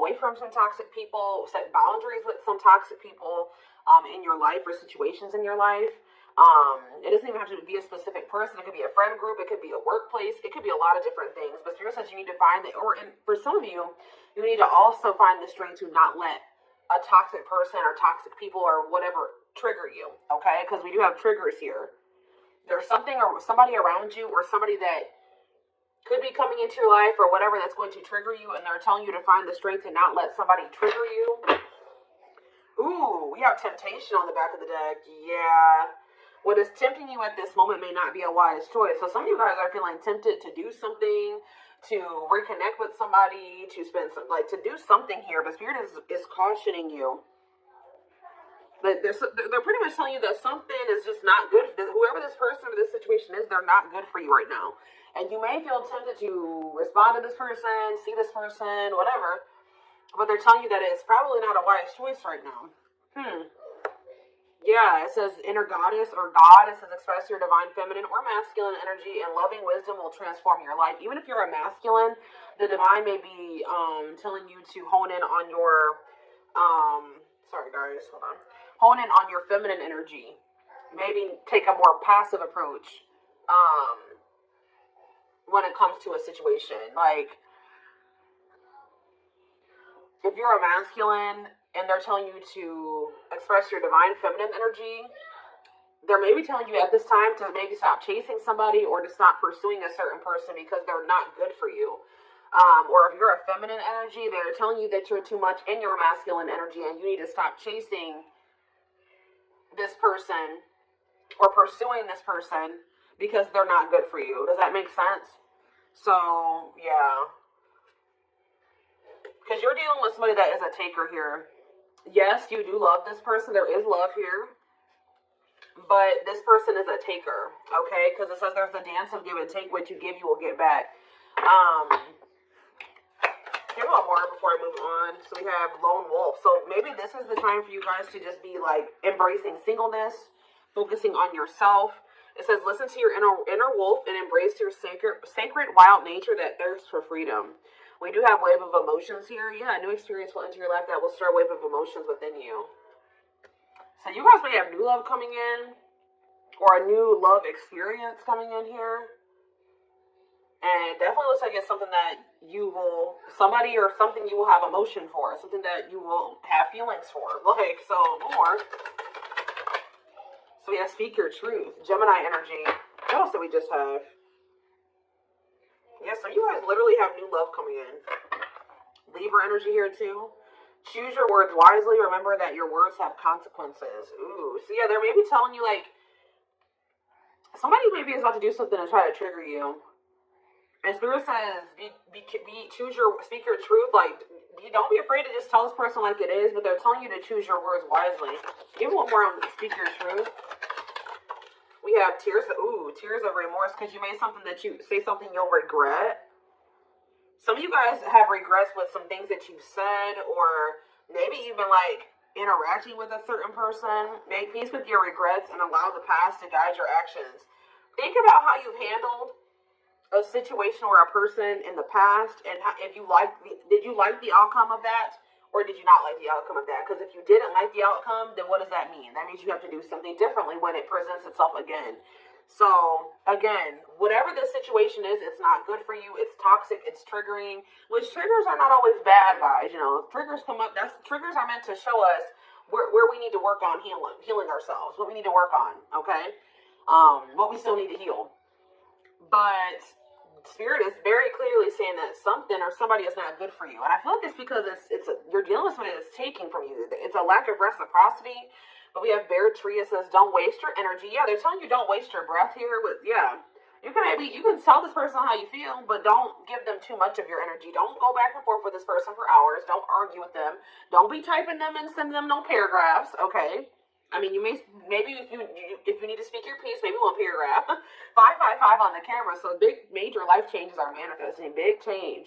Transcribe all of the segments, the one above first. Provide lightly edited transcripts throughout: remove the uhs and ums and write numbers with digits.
away from some toxic people, set boundaries with some toxic people in your life or situations in your life. It doesn't even have to be a specific person. It could be a friend group. It could be a workplace. It could be a lot of different things. But Spirit says you need to find that, or and for some of you, you need to also find the strength to not let a toxic person or toxic people or whatever trigger you. Okay, because we do have triggers here. There's something or somebody around you or somebody that could be coming into your life or whatever that's going to trigger you, and they're telling you to find the strength to not let somebody trigger you. Ooh, we have temptation on the back of the deck. Yeah. What is tempting you at this moment may not be a wise choice. So some of you guys are feeling tempted to do something, to reconnect with somebody, to spend some, like, to do something here. But Spirit is cautioning you. But they're pretty much telling you that something is just not good. Whoever this person or this situation is, they're not good for you right now. And you may feel tempted to respond to this person, see this person, whatever. But they're telling you that it's probably not a wise choice right now. Yeah, it says inner goddess or God. It says express your divine feminine or masculine energy, and loving wisdom will transform your life. Even if you're a masculine, the divine may be telling you to hone in on your sorry guys, hold on. Hone in on your feminine energy. Maybe take a more passive approach when it comes to a situation. Like, if you're a masculine and they're telling you to express your divine feminine energy, they're maybe telling you at this time to maybe stop chasing somebody or to stop pursuing a certain person because they're not good for you. Or if you're a feminine energy, they're telling you that you're too much in your masculine energy and you need to stop chasing this person or pursuing this person because they're not good for you. Does that make sense? So, yeah. Because you're dealing with somebody that is a taker here. Yes, you do love this person. There is love here. But this person is a taker, okay? Because it says there's a dance of give and take. What you give, you will get back. Here's one more before I move on. So we have lone wolf. So maybe this is the time for you guys to just be like embracing singleness, focusing on yourself. It says listen to your inner wolf and embrace your sacred wild nature that thirsts for freedom. We do have wave of emotions here. Yeah, a new experience will enter your life that will stir a wave of emotions within you. So you guys may have new love coming in or a new love experience coming in here. And it definitely looks like it's something that you will, somebody or something you will have emotion for, something that you will have feelings for. Like, so more. So yeah, speak your truth. Gemini energy. What else did we just have? Yeah, so you guys literally have new love coming in. Libra energy here too. Choose your words wisely. Remember that your words have consequences. Ooh. So yeah, they're maybe telling you like, somebody maybe is about to do something to try to trigger you. And Spirit says, speak your truth. Like, don't be afraid to just tell this person like it is, but they're telling you to choose your words wisely. Give me one more on speak your truth. We have tears of remorse because you made something that you say something you'll regret. Some of you guys have regrets with some things that you've said, or maybe you've been like interacting with a certain person. Make peace with your regrets and allow the past to guide your actions. Think about how you've handled a situation or a person in the past, and did you like the outcome of that, or did you not like the outcome of that? Because if you didn't like the outcome, then what does that mean? That means you have to do something differently when it presents itself again. So again, whatever the situation is, it's not good for you. It's toxic. It's triggering. Which triggers are not always bad, guys. You know, triggers come up. Triggers are meant to show us where we need to work on healing ourselves. What we need to work on. Okay, what we still need to heal. But Spirit is very clearly saying that something or somebody is not good for you, and I feel like it's because you're dealing with somebody that's taking from you. It's a lack of reciprocity. But we have Bear Tree. It says don't waste your energy. Yeah, they're telling you don't waste your breath here. But yeah, you can tell this person how you feel, but don't give them too much of your energy. Don't go back and forth with this person for hours. Don't argue with them. Don't be typing them and send them no paragraphs. Okay. I mean, maybe if you need to speak your piece, maybe one paragraph. 555 on the camera. So big, major life changes are manifesting. Big change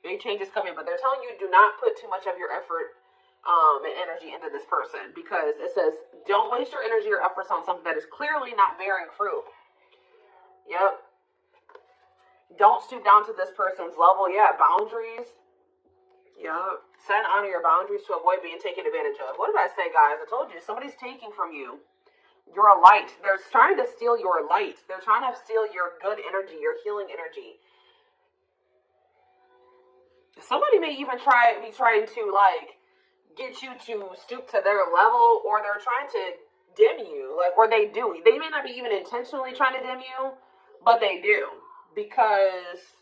is coming. But they're telling you do not put too much of your effort and energy into this person, because it says don't waste your energy or efforts on something that is clearly not bearing fruit. Yep. Don't stoop down to this person's level. Yeah, boundaries. Yep. Set and honor your boundaries to avoid being taken advantage of. What did I say, guys? I told you, somebody's taking from you. You're a light. They're trying to steal your light. They're trying to steal your good energy, your healing energy. Somebody may even be trying to, like, get you to stoop to their level, or they're trying to dim you, like, or they do. They may not be even intentionally trying to dim you, but they do, because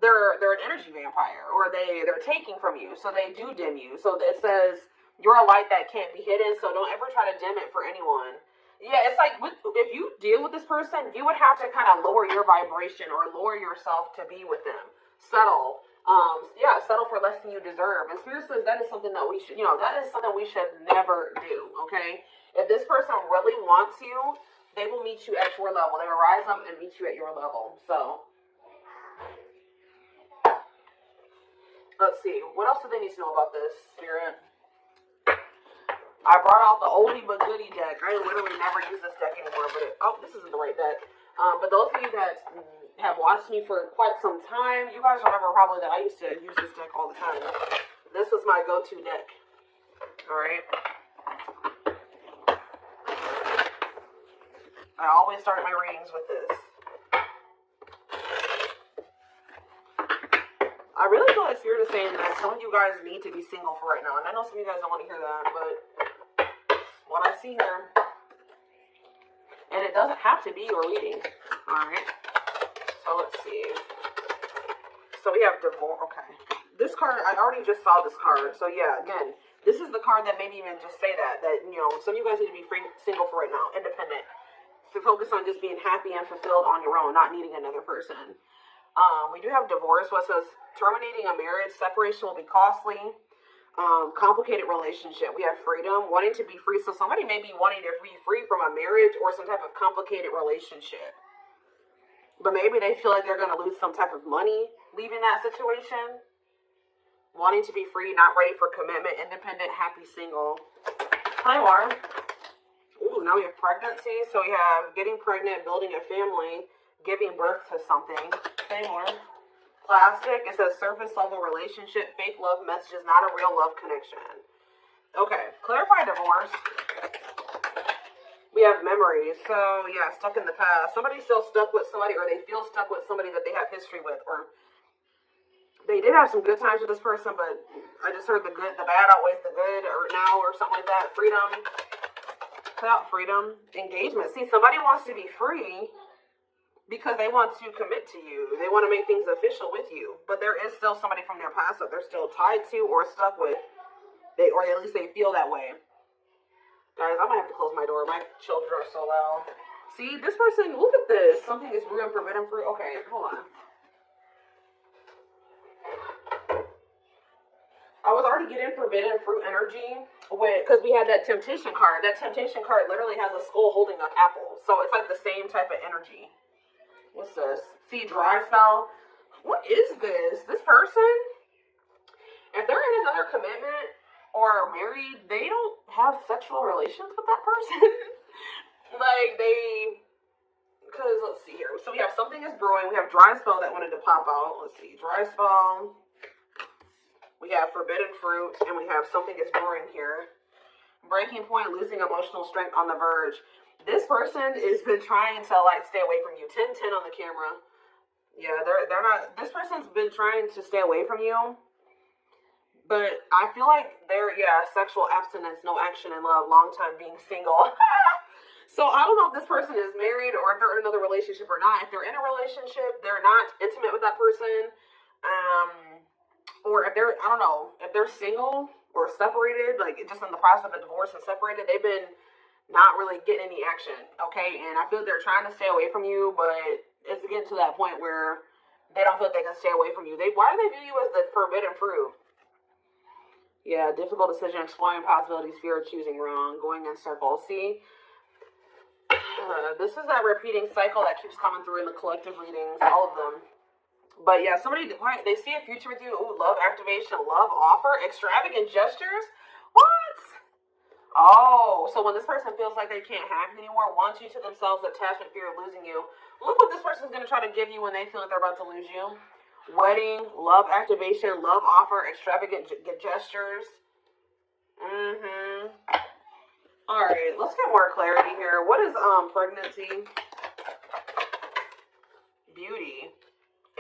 they're an energy vampire, or they're taking from you, so they do dim you. So it says you're a light that can't be hidden, so don't ever try to dim it for anyone. Yeah, it's like if you deal with this person, you would have to kind of lower your vibration or lower yourself to be with them. Settle. Settle for less than you deserve. And Spirit says that is something that we should, that is something we should never do, okay? If this person really wants you, they will meet you at your level. They will rise up and meet you at your level. So, let's see. What else do they need to know about this, Spirit? I brought out the oldie but goodie deck. I literally never use this deck anymore, but this isn't the right deck. But those of you that have watched me for quite some time, you guys remember probably that I used to use this deck all the time. This was my go-to deck. Alright. I always start my readings with this. I really feel like Spirit is saying that some of you guys need to be single for right now. And I know some of you guys don't want to hear that, but what I see here, and it doesn't have to be your reading. Alright. So let's see. So we have divorce. Okay. This card, I already just saw this card. So yeah, again, this is the card that maybe even just say that some of you guys need to be single for right now, independent. To focus on just being happy and fulfilled on your own, not needing another person. We do have divorce, what says terminating a marriage, separation will be costly. Complicated relationship. We have freedom, wanting to be free. So somebody may be wanting to be free from a marriage or some type of complicated relationship. But maybe they feel like they're going to lose some type of money leaving that situation. Wanting to be free, not ready for commitment, independent, happy, single. Hi, War. Ooh, now we have pregnancy. So we have getting pregnant, building a family, giving birth to something. Hi, War. Plastic. It says surface level relationship, fake love messages, not a real love connection. Okay. Clarify divorce. We have memories. So, yeah, stuck in the past. Somebody's still stuck with somebody, or they feel stuck with somebody that they have history with, or they did have some good times with this person, but I just heard the bad outweighs the good, or now, or something like that. Freedom. Put out freedom. Engagement. See, somebody wants to be free because they want to commit to you. They want to make things official with you, but there is still somebody from their past that they're still tied to or stuck with. Or at least they feel that way. Guys, I might have to close my door. My children are so loud. See, this person, look at this. Something is brewing forbidden fruit. Okay, hold on. I was already getting forbidden fruit energy because we had that temptation card. That temptation card literally has a skull holding an apple. So it's like the same type of energy. What's this? See, dry spell. What is this? This person, if they're in another commitment or married, they don't have sexual relations with that person. Because let's see here. So we have something is brewing. We have dry spell that wanted to pop out. Let's see, dry spell. We have forbidden fruit, and we have something is brewing here. Breaking point, losing emotional strength, on the verge. This person has been trying to stay away from you. 10-10 on the camera. Yeah, they're not. This person's been trying to stay away from you. But I feel like sexual abstinence, no action in love, long time being single. So I don't know if this person is married or if they're in another relationship or not. If they're in a relationship, they're not intimate with that person. Or if they're, I don't know, if they're single or separated, just in the process of the divorce and separated, they've been not really getting any action, okay? And I feel like they're trying to stay away from you, but it's getting to that point where they don't feel like they can stay away from you. Why do they view you as the forbidden fruit? Yeah, difficult decision, exploring possibilities, fear of choosing wrong, going in circles. See, this is that repeating cycle that keeps coming through in the collective readings, all of them. But yeah, they see a future with you. Ooh, love activation, love offer, extravagant gestures. What? Oh, so when this person feels like they can't have you anymore, wants you to themselves, attachment, fear of losing you. Look what this person's going to try to give you when they feel like they're about to lose you. Wedding, love activation, love offer, extravagant gestures. Alright, let's get more clarity here. What is pregnancy? Beauty.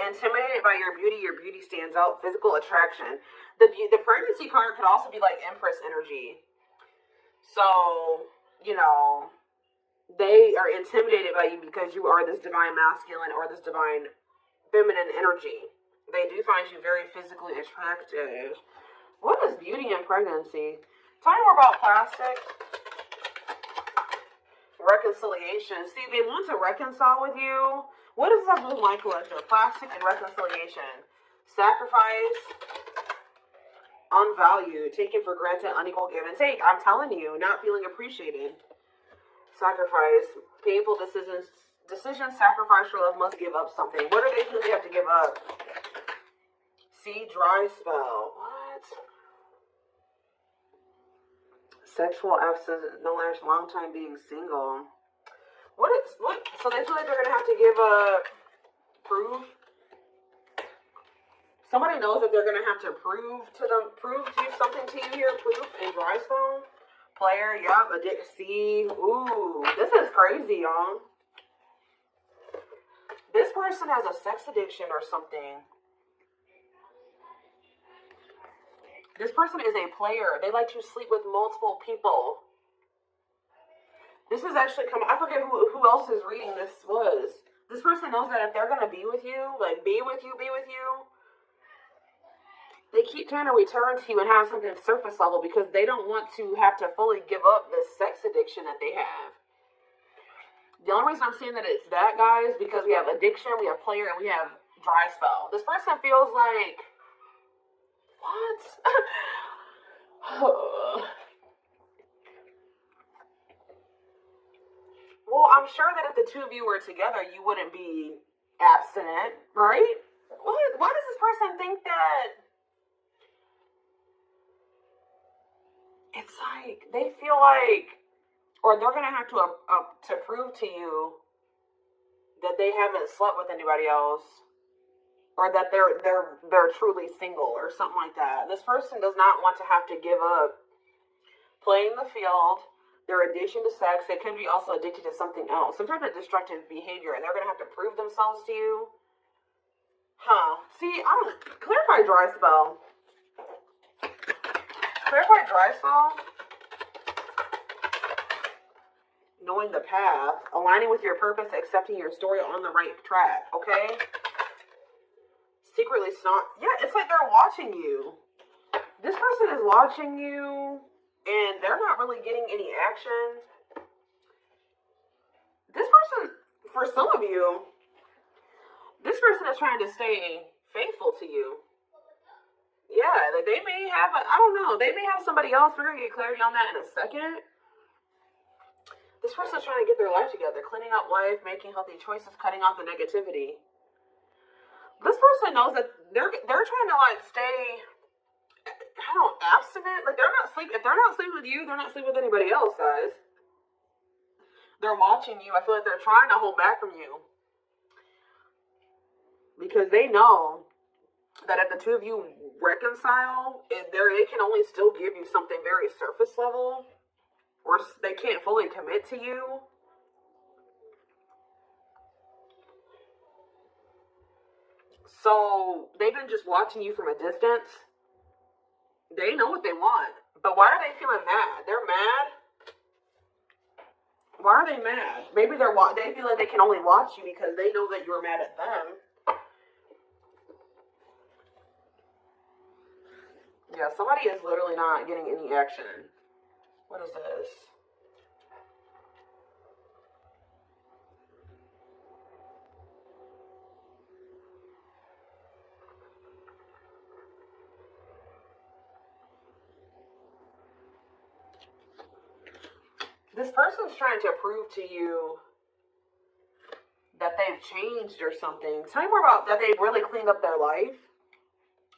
Intimidated by your beauty stands out. Physical attraction. The pregnancy card could also be like Empress energy. So, you know, they are intimidated by you because you are this divine masculine or this divine feminine energy. They do find you very physically attractive. What is beauty and pregnancy? Tell me more about plastic. Reconciliation. See, they want to reconcile with you. What does that do with my collector? Plastic and reconciliation. Sacrifice. Unvalued. Taken for granted. Unequal give and take. I'm telling you, not feeling appreciated. Sacrifice. Painful decisions. Sacrifice for love, must give up something. What do they feel they have to give up? See, dry spell. What? Sexual absence, no longer long time being single. What? So they feel like they're gonna have to give proof. Somebody knows that they're gonna have to prove to you something to you here. Proof and dry spell. Player, yup. See, ooh, this is crazy, y'all. This person has a sex addiction or something. This person is a player. They like to sleep with multiple people. This is actually coming. I forget who else is reading this was. This person knows that if they're going to be with you, like be with you, they keep trying to return to you and have something surface level because they don't want to have to fully give up this sex addiction that they have. The only reason I'm saying that it's that, guys, because we have addiction, we have player, and we have dry spell. This person feels like, what? Well, I'm sure that if the two of you were together, you wouldn't be abstinent, right? What? Why does this person think that? It's like they feel like, or they're gonna have to prove to you that they haven't slept with anybody else, or that they're truly single, or something like that. This person does not want to have to give up playing the field. Their addiction to sex. They could be also addicted to something else, some type of destructive behavior, and they're gonna have to prove themselves to you. See, I don't clarify dry spell. Clarify dry spell. Knowing the path, aligning with your purpose, accepting your story, on the right track. Okay. Secretly snot. Yeah, it's like they're watching you. This person is watching you. And they're not really getting any action. This person, for some of you, this person is trying to stay faithful to you. Yeah, like they may have, I don't know, they may have somebody else. We're going to get clarity on that in a second. This person is trying to get their life together, cleaning up life, making healthy choices, cutting off the negativity. This person knows that they're trying to like stay, I don't know, abstinent. Like they're not sleeping. If they're not sleeping with you, they're not sleeping with anybody else, guys. They're watching you. I feel like they're trying to hold back from you because they know that if the two of you reconcile, they can only still give you something very surface level, or they can't fully commit to you. So they've been just watching you from a distance. They know what they want. But why are they feeling mad? They're mad. Why are they mad? Maybe they feel like they can only watch you because they know that you're mad at them. Yeah, somebody is literally not getting any action. What is this? This person's trying to prove to you that they've changed or something. Tell me more about that. They've really cleaned up their life.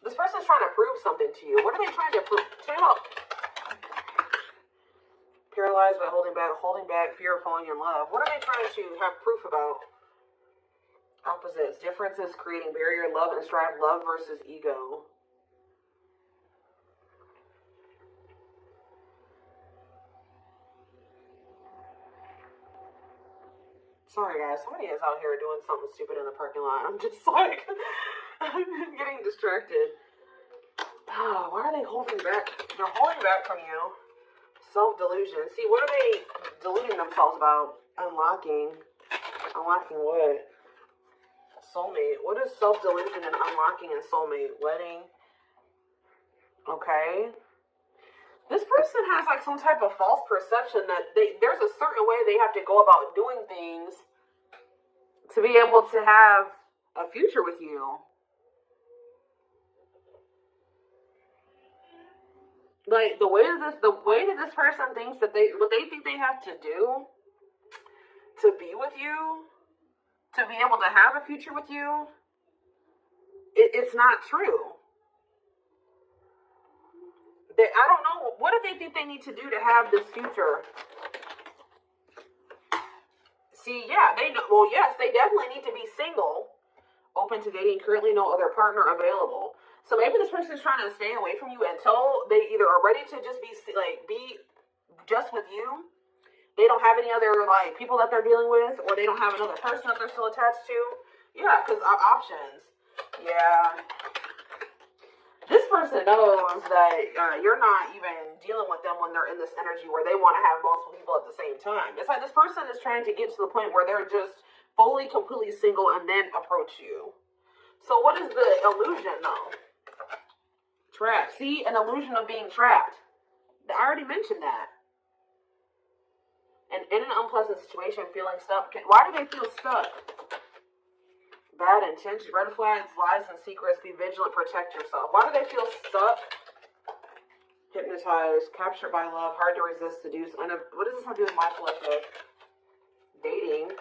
This person's trying to prove something to you. What are they trying to prove? Tell me about paralyzed by holding back, fear of falling in love. What are they trying to have proof about? opposites. Differences creating barrier, love and strife, love versus ego. Sorry guys, somebody is out here doing something stupid in the parking lot. I'm just like, I'm getting distracted. Oh, why are they holding back? They're holding back from you. Self-delusion. See, what are they deluding themselves about? Unlocking. Unlocking what? Soulmate. What is self-delusion and unlocking and soulmate? Wedding. Okay. This person has like some type of false perception that there's a certain way they have to go about doing things to be able to have a future with you. Like the way that this person thinks that what they think they have to do to be with you, to be able to have a future with you, it's not true. I don't know. What do they think they need to do to have this future? See, yeah, they know. Well, yes, they definitely need to be single, open to dating, currently no other partner available. So maybe this person is trying to stay away from you until they either are ready to just be just with you. They don't have any other like people that they're dealing with, or they don't have another person that they're still attached to. Yeah, because options. Yeah. This person knows that you're not even dealing with them when they're in this energy where they want to have multiple people at the same time. It's like this person is trying to get to the point where they're just fully, completely single and then approach you. So what is the illusion, though? Trapped. See, an illusion of being trapped. I already mentioned that. And in an unpleasant situation, feeling stuck. Why do they feel stuck? Bad intention, red flags, lies and secrets, be vigilant, protect yourself. Why do they feel stuck? Hypnotized, captured by love, hard to resist, seduce. What does this have to do with my collective? Dating.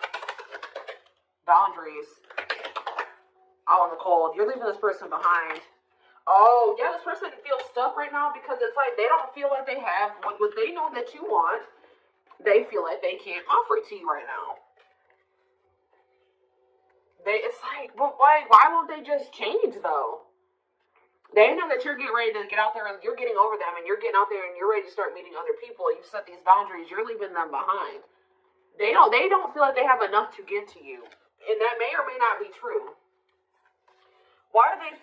Boundaries. Out in the cold. You're leaving this person behind. Oh, yeah, this person feels stuck right now because it's like they don't feel like they have what they know that you want. They feel like they can't offer it to you right now. It's like, but why won't they just change, though? They know that you're getting ready to get out there and you're getting over them and you're getting out there and you're ready to start meeting other people. You've set these boundaries. You're leaving them behind. They don't feel like they have enough to give to you. And that may or may not be true. Why are they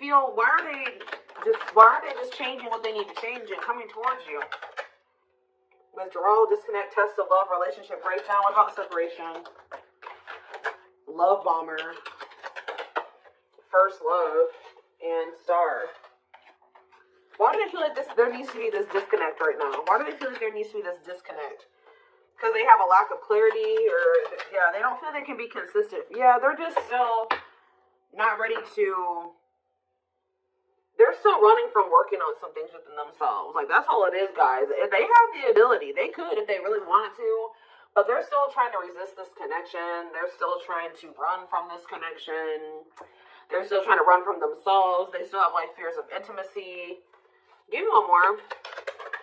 just changing what they need to change and coming towards you? Withdrawal, disconnect, test of love, relationship breakdown. What about separation? Love bomber, first love, and star. Why do they feel like there needs to be this disconnect right now? Why do they feel like there needs to be this disconnect? Because they have a lack of clarity, or they don't feel they can be consistent. Yeah, they're just still not ready to. They're still running from working on some things within themselves. Like, that's all it is, guys. If they have the ability, they could if they really wanted to. But they're still trying to resist this connection. They're still trying to run from this connection. They're still trying to run from themselves. They still have like fears of intimacy. Give me one more.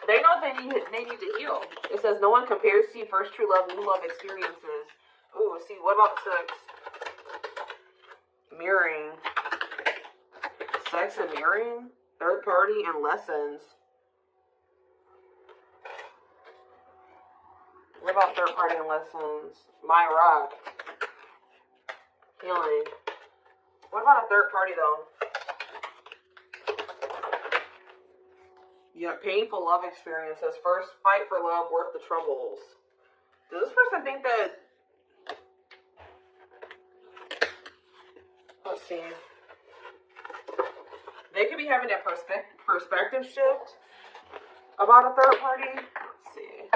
They know they need to heal. It says no one compares to you. First true love, new love experiences. Ooh, see, what about sex? Mirroring. Sex and mirroring. Third party and lessons. What about third party and lessons? My rock. Healing. What about a third party, though? Yeah, painful love experiences. First, fight for love, worth the troubles. Does this person think that... Let's see. They could be having a perspective shift about a third party. Let's see.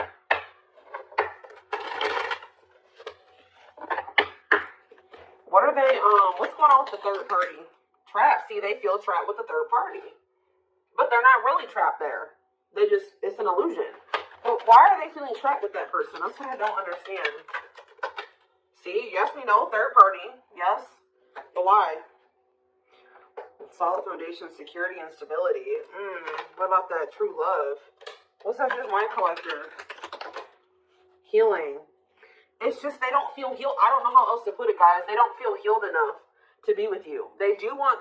What are they, what's going on with the third party? Trapped. See, they feel trapped with the third party. But they're not really trapped there. It's an illusion. But why are they feeling trapped with that person? That's what I don't understand. See, yes, we know, third party. Yes. But why? Solid foundation, security, and stability. What about that true love? What's that with my collector? Healing. It's just they don't feel healed. I don't know how else to put it, guys. They don't feel healed enough to be with you. They do want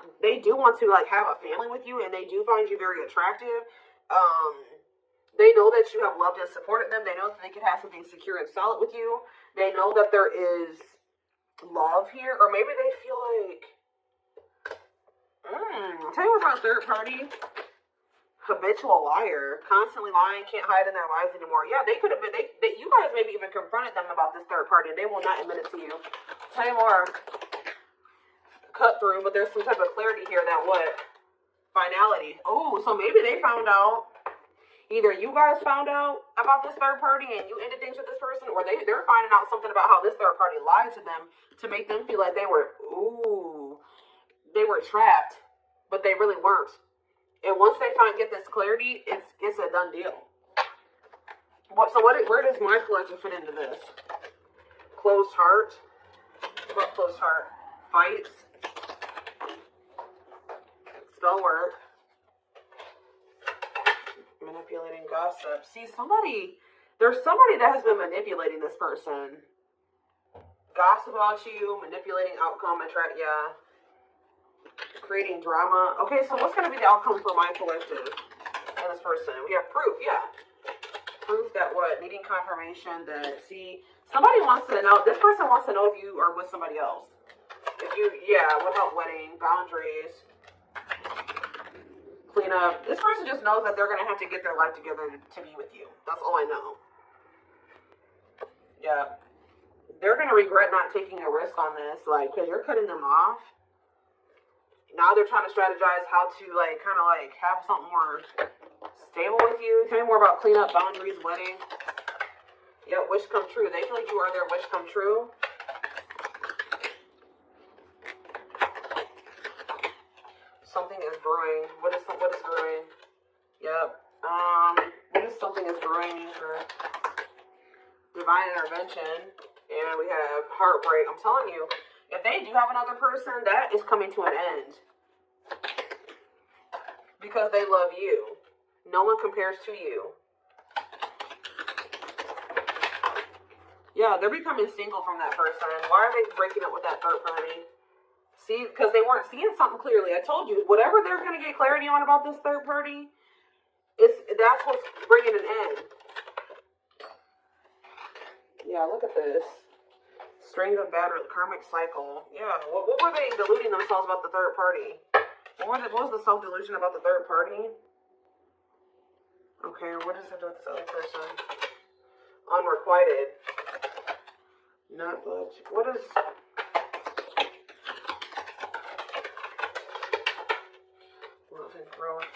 to like have a family with you, and they do find you very attractive. They know that you have loved and supported them. They know that they can have something secure and solid with you. They know that there is love here, or maybe they feel like, tell you what's my third party. Habitual liar, constantly lying, can't hide in their lies anymore. Yeah, they could have been, you guys maybe even confronted them about this third party, and they will not admit it to you. Tell you more. Cut through, but there's some type of clarity here that what? Finality. Oh, so maybe they found out. Either you guys found out about this third party and you ended things with this person, or they're finding out something about how this third party lied to them to make them feel like they were trapped, but they really weren't. And once they get this clarity, it's a done deal. Where does my collective fit into this? Closed heart. What closed heart? Fights. Spell work. Manipulating, gossip. See, there's somebody that has been manipulating this person. Gossip about you, manipulating outcome, creating drama. Okay, so what's going to be the outcome for my collective and this person? We have proof, Proof that what? Needing confirmation that, see, somebody wants to know, this person wants to know if you are with somebody else. What about wedding, boundaries, clean up. This person just knows that they're going to have to get their life together to be with you. That's all I know. Yeah. They're going to regret not taking a risk on this, because you're cutting them off. Now they're trying to strategize how to, have something more stable with you. Tell me more about cleanup, boundaries, wedding. Yeah, wish come true. They feel like you are their wish come true. Something is brewing. What is brewing? Yep. What is something is brewing for divine intervention? And we have heartbreak. I'm telling you, if they do have another person, that is coming to an end. Because they love you. No one compares to you. Yeah, they're becoming single from that person. Why are they breaking up with that third party? See, because they weren't seeing something clearly. I told you, whatever they're going to get clarity on about this third party, that's what's bringing an end. Yeah, look at this. String of bad karmic cycle. Yeah, what were they deluding themselves about the third party? What was the self-delusion about the third party? Okay, what does it do with this other person? Unrequited. Not much. What is... Love and growth.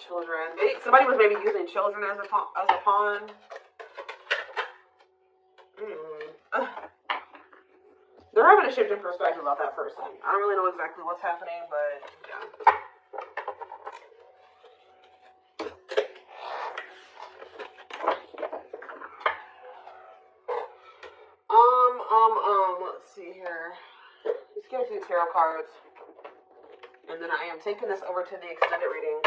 Children. Somebody was maybe using children as a pawn. They're having a shift in perspective about that person. I don't really know exactly what's happening, but yeah. Let's see here. Let's get a few tarot cards. And then I am taking this over to the extended reading.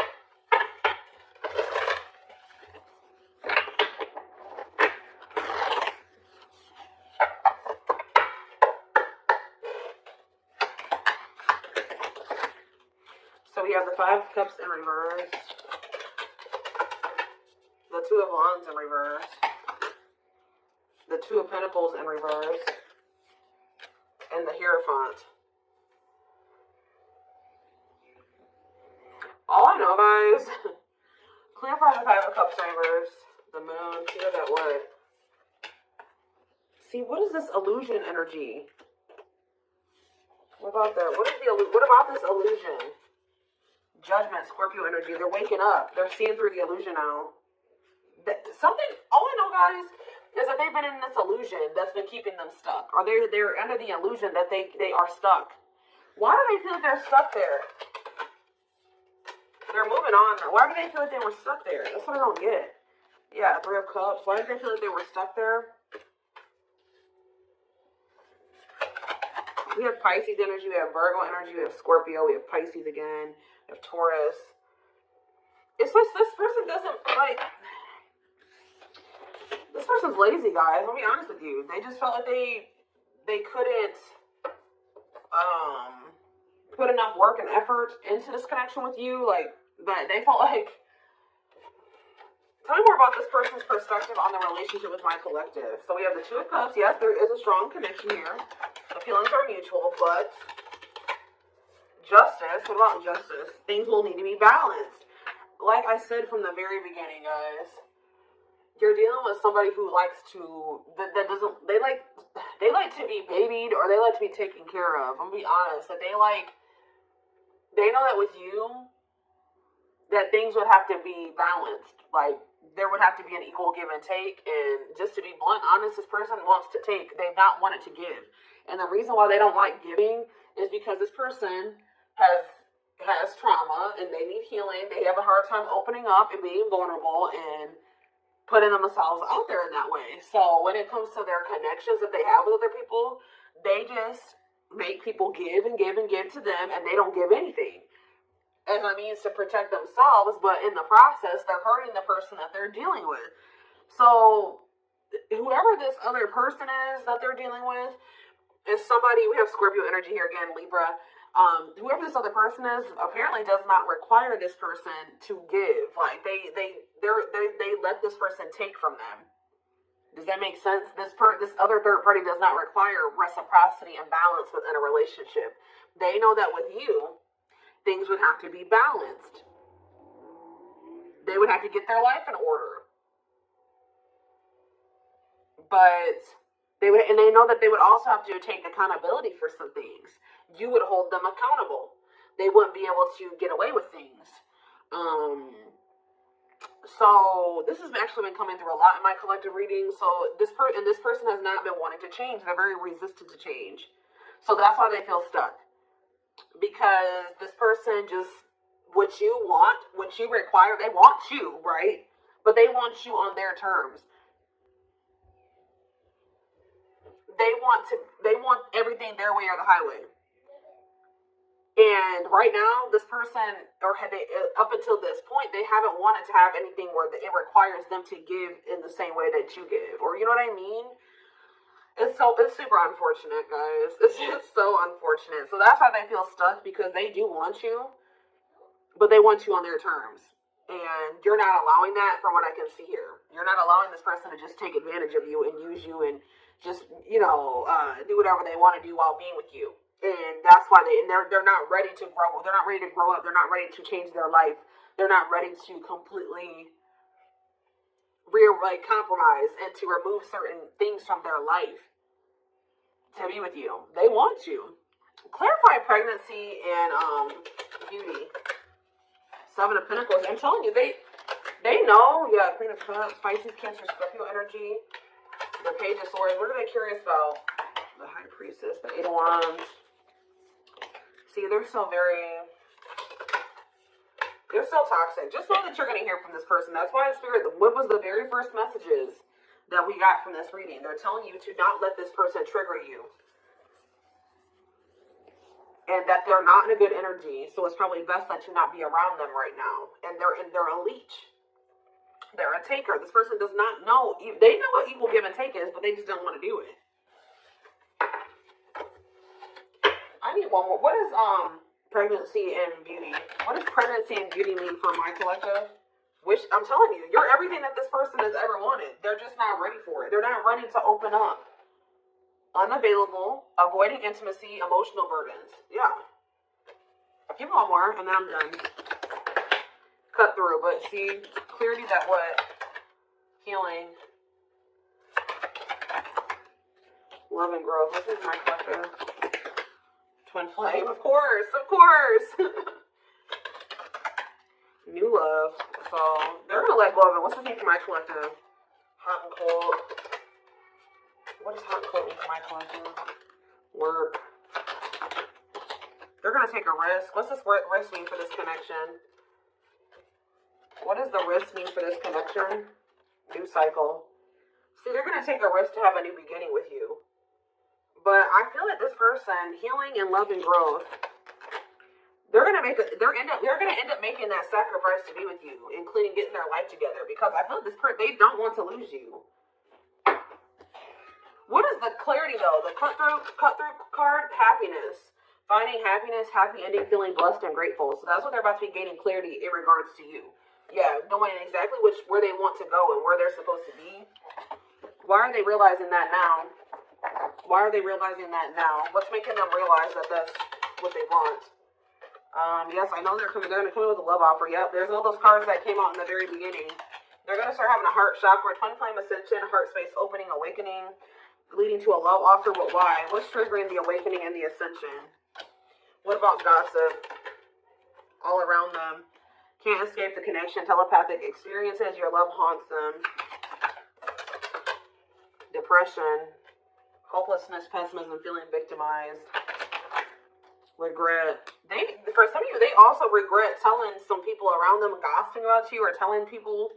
So we have the Five of Cups in reverse, the Two of Wands in reverse, the Two of Pentacles in reverse, and the Hierophant. All I know, guys, clarify the Five of Cups in reverse, the Moon, see what that would. See, what is this illusion energy? What about that? What about this illusion? Judgment, Scorpio energy. They're waking up. They're seeing through the illusion now. All I know, guys, is that they've been in this illusion that's been keeping them stuck. Or they're under the illusion that they are stuck. Why do they feel like they're stuck there? They're moving on. Why do they feel like they were stuck there? That's what I don't get. Yeah, Three of Cups. Why did they feel like they were stuck there? We have Pisces energy, we have Virgo energy, we have Scorpio, we have Pisces again, we have Taurus. It's like this person doesn't, this person's lazy, guys. I'll be honest with you. They just felt like they couldn't enough work and effort into this connection with you, like, that they felt like... Tell me more about this person's perspective on the relationship with my collective. So we have the Two of Cups. Yes, there is a strong connection here. The feelings are mutual, but justice, what about justice? Things will need to be balanced. Like I said from the very beginning, guys, you're dealing with somebody who likes to, they like to be babied, or they like to be taken care of. I'm gonna be honest, that they know that with you, that things would have to be balanced. Like, there would have to be an equal give and take. And just to be blunt, honest, this person wants to take. They've not wanted to give. And the reason why they don't like giving is because this person has trauma and they need healing. They have a hard time opening up and being vulnerable and putting themselves out there in that way. So when it comes to their connections that they have with other people, they just make people give and give and give to them, and they don't give anything as a means to protect themselves, but in the process, they're hurting the person that they're dealing with. So whoever this other person is that they're dealing with is somebody, we have Scorpio energy here again, Libra. Whoever this other person is apparently does not require this person to give. Like, they let this person take from them. Does that make sense? This other third party does not require reciprocity and balance within a relationship. They know that with you, things would have to be balanced. They would have to get their life in order. But they know that they would also have to take accountability for some things. You would hold them accountable. They wouldn't be able to get away with things. So this has actually been coming through a lot in my collective reading. So this person has not been wanting to change. They're very resistant to change. So that's why they feel stuck. Because this person just, what you want, what you require, they want you, right? But they want you on their terms. They want everything their way or the highway. And right now, this person, up until this point, they haven't wanted to have anything where it requires them to give in the same way that you give. Or, you know what I mean? It's super unfortunate, guys. It's just so unfortunate. So that's why they feel stuck, because they do want you, but they want you on their terms. And you're not allowing that, from what I can see here. You're not allowing this person to just take advantage of you and use you and just, do whatever they want to do while being with you. And that's why they're not ready to grow. They're not ready to grow up. They're not ready to change their life. They're not ready to completely compromise and to remove certain things from their life to be with you. They want you. Clarify pregnancy and beauty. Seven of Pentacles. I'm telling you, they know. Yeah, Queen of Cups, Pisces, Cancer, Scorpio energy. The Page of Swords. What are they curious about? The High Priestess, the Eight of Wands. See, they're so toxic. Just know that you're going to hear from this person. That's why Spirit, what was the very first messages that we got from this reading? They're telling you to not let this person trigger you. And that they're not in a good energy. So it's probably best that you not be around them right now. And they're a leech. They're a taker. This person does not know. They know what equal give and take is, but they just don't want to do it. I need one more. What is pregnancy and beauty? What does pregnancy and beauty mean for my collective? Which, I'm telling you, you're everything that this person has ever wanted. They're just not ready for it. They're not ready to open up. Unavailable, avoiding intimacy, emotional burdens. Yeah. I'll give one more, and then I'm done. Cut through, but see, clarity that what? Healing. Love and growth. This is my collective. Twin flame, of course. New love. So they're gonna let go of it. What's the thing for my collective? Hot and cold. What is hot and cold for my collective? Work. They're gonna take a risk. What's this risk mean for this connection? What does the risk mean for this connection? New cycle. See, they're gonna take a risk to have a new beginning with you. But I feel like this person, healing and love and growth, they're gonna end up making that sacrifice to be with you, including getting their life together. Because I feel like they don't want to lose you. What is the clarity though? The cut through card, happiness. Finding happiness, happy ending, feeling blessed and grateful. So that's what they're about to be gaining clarity in regards to you. Yeah, knowing exactly where they want to go and where they're supposed to be. Why are they realizing that now? Why are they realizing that now? What's making them realize that that's what they want? Yes, I know they're going to come in with a love offer. Yep, there's all those cards that came out in the very beginning. They're going to start having a heart chakra, twin flame ascension, heart space opening, awakening, leading to a love offer. But why? What's triggering the awakening and the ascension? What about gossip? All around them. Can't escape the connection. Telepathic experiences. Your love haunts them. Depression. Hopelessness, pessimism, feeling victimized. Regret. For some of you, they also regret telling some people around them, gossiping about you, or telling people